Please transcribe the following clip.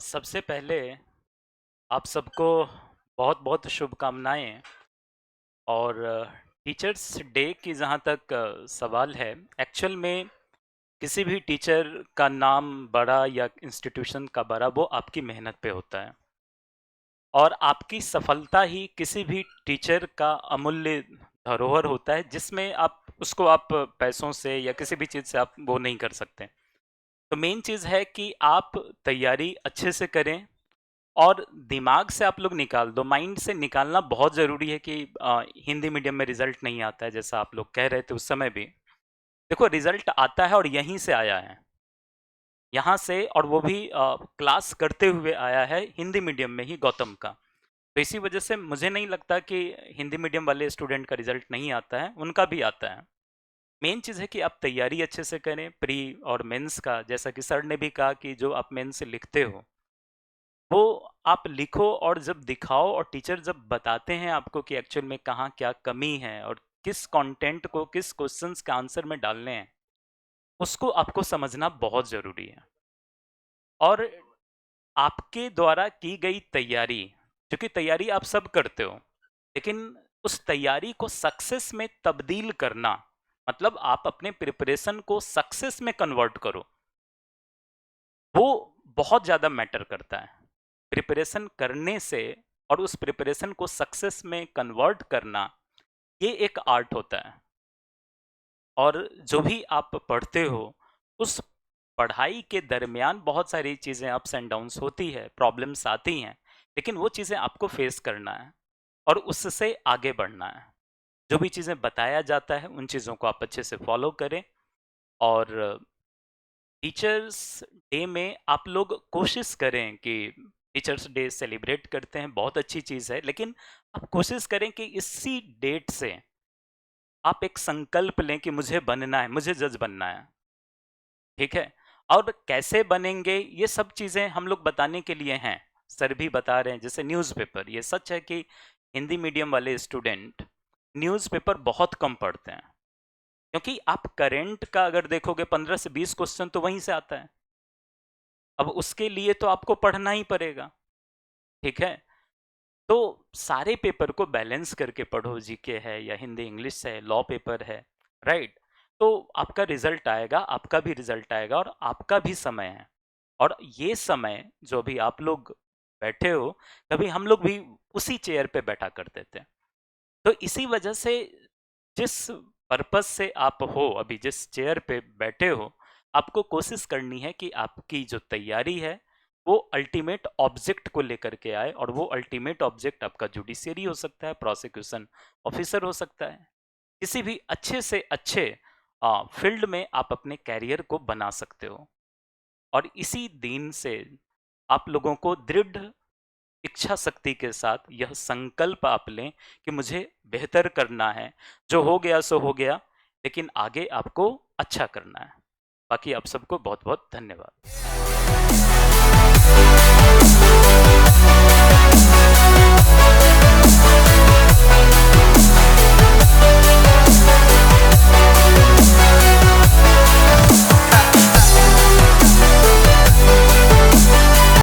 सबसे पहले आप सबको बहुत-बहुत शुभकामनाएँ और टीचर्स डे की जहाँ तक सवाल है, एक्चुअल में किसी भी टीचर का नाम बड़ा या इंस्टीट्यूशन का बड़ा वो आपकी मेहनत पे होता है और आपकी सफलता ही किसी भी टीचर का अमूल्य धरोहर होता है जिसमें आप पैसों से या किसी भी चीज़ से आप वो नहीं कर सकते। तो मेन चीज़ है कि आप तैयारी अच्छे से करें और दिमाग से आप लोग निकाल दो, माइंड से निकालना बहुत ज़रूरी है कि हिंदी मीडियम में रिज़ल्ट नहीं आता है, जैसा आप लोग कह रहे थे उस समय भी। देखो रिज़ल्ट आता है और यहीं से आया है, यहाँ से और वो भी क्लास करते हुए आया है हिंदी मीडियम में ही गौतम का। तो इसी वजह से मुझे नहीं लगता कि हिंदी मीडियम वाले स्टूडेंट का रिज़ल्ट नहीं आता है, उनका भी आता है। मेन चीज़ है कि आप तैयारी अच्छे से करें, प्री और मेंस का, जैसा कि सर ने भी कहा कि जो आप मेंस लिखते हो वो आप लिखो और जब दिखाओ और टीचर जब बताते हैं आपको कि एक्चुअल में कहाँ क्या कमी है और किस कंटेंट को किस क्वेश्चंस के आंसर में डालने हैं, उसको आपको समझना बहुत ज़रूरी है। और आपके द्वारा की गई तैयारी, क्योंकि तैयारी आप सब करते हो, लेकिन उस तैयारी को सक्सेस में तब्दील करना, मतलब आप अपने प्रिपरेशन को सक्सेस में कन्वर्ट करो, वो बहुत ज़्यादा मैटर करता है। प्रिपरेशन करने से और उस प्रिपरेशन को सक्सेस में कन्वर्ट करना, ये एक आर्ट होता है। और जो भी आप पढ़ते हो, उस पढ़ाई के दरमियान बहुत सारी चीज़ें अप्स एंड डाउन्स होती है, प्रॉब्लम्स आती हैं, लेकिन वो चीज़ें आपको फेस करना है और उससे आगे बढ़ना है। जो भी चीज़ें बताया जाता है, उन चीज़ों को आप अच्छे से फॉलो करें और टीचर्स डे में आप लोग कोशिश करें कि टीचर्स डे सेलिब्रेट करते हैं, बहुत अच्छी चीज़ है, लेकिन आप कोशिश करें कि इसी डेट से आप एक संकल्प लें कि मुझे बनना है, मुझे जज बनना है, ठीक है? और कैसे बनेंगे, ये सब चीज़ें हम लोग बताने के लिए हैं। सर भी बता रहे हैं, जैसे न्यूज़पेपर, ये सच है कि हिंदी मीडियम वाले स्टूडेंट न्यूज़पेपर बहुत कम पढ़ते हैं, क्योंकि आप करंट का अगर देखोगे 15 से 20 क्वेश्चन तो वहीं से आता है। अब उसके लिए तो आपको पढ़ना ही पड़ेगा, ठीक है? तो सारे पेपर को बैलेंस करके पढ़ो, जीके है या हिंदी इंग्लिश है, लॉ पेपर है, राइट? तो आपका रिजल्ट आएगा, आपका भी रिजल्ट आएगा और आपका भी समय है। और ये समय जो अभी आप लोग बैठे हो, कभी हम लोग भी उसी चेयर पे बैठा करते थे। तो इसी वजह से जिस पर्पस से आप हो, अभी जिस चेयर पे बैठे हो, आपको कोशिश करनी है कि आपकी जो तैयारी है, वो अल्टीमेट ऑब्जेक्ट को लेकर के आए और वो अल्टीमेट ऑब्जेक्ट आपका जुडिशियरी हो सकता है, प्रोसिक्यूशन ऑफिसर हो सकता है। किसी भी अच्छे से अच्छे फील्ड में आप अपने कैरियर को बना सकते हो और इसी दिन से आप लोगों को दृढ़ इच्छा शक्ति के साथ यह संकल्प आप लें कि मुझे बेहतर करना है, जो हो गया सो हो गया, लेकिन आगे आपको अच्छा करना है। बाकी आप सबको बहुत बहुत धन्यवाद।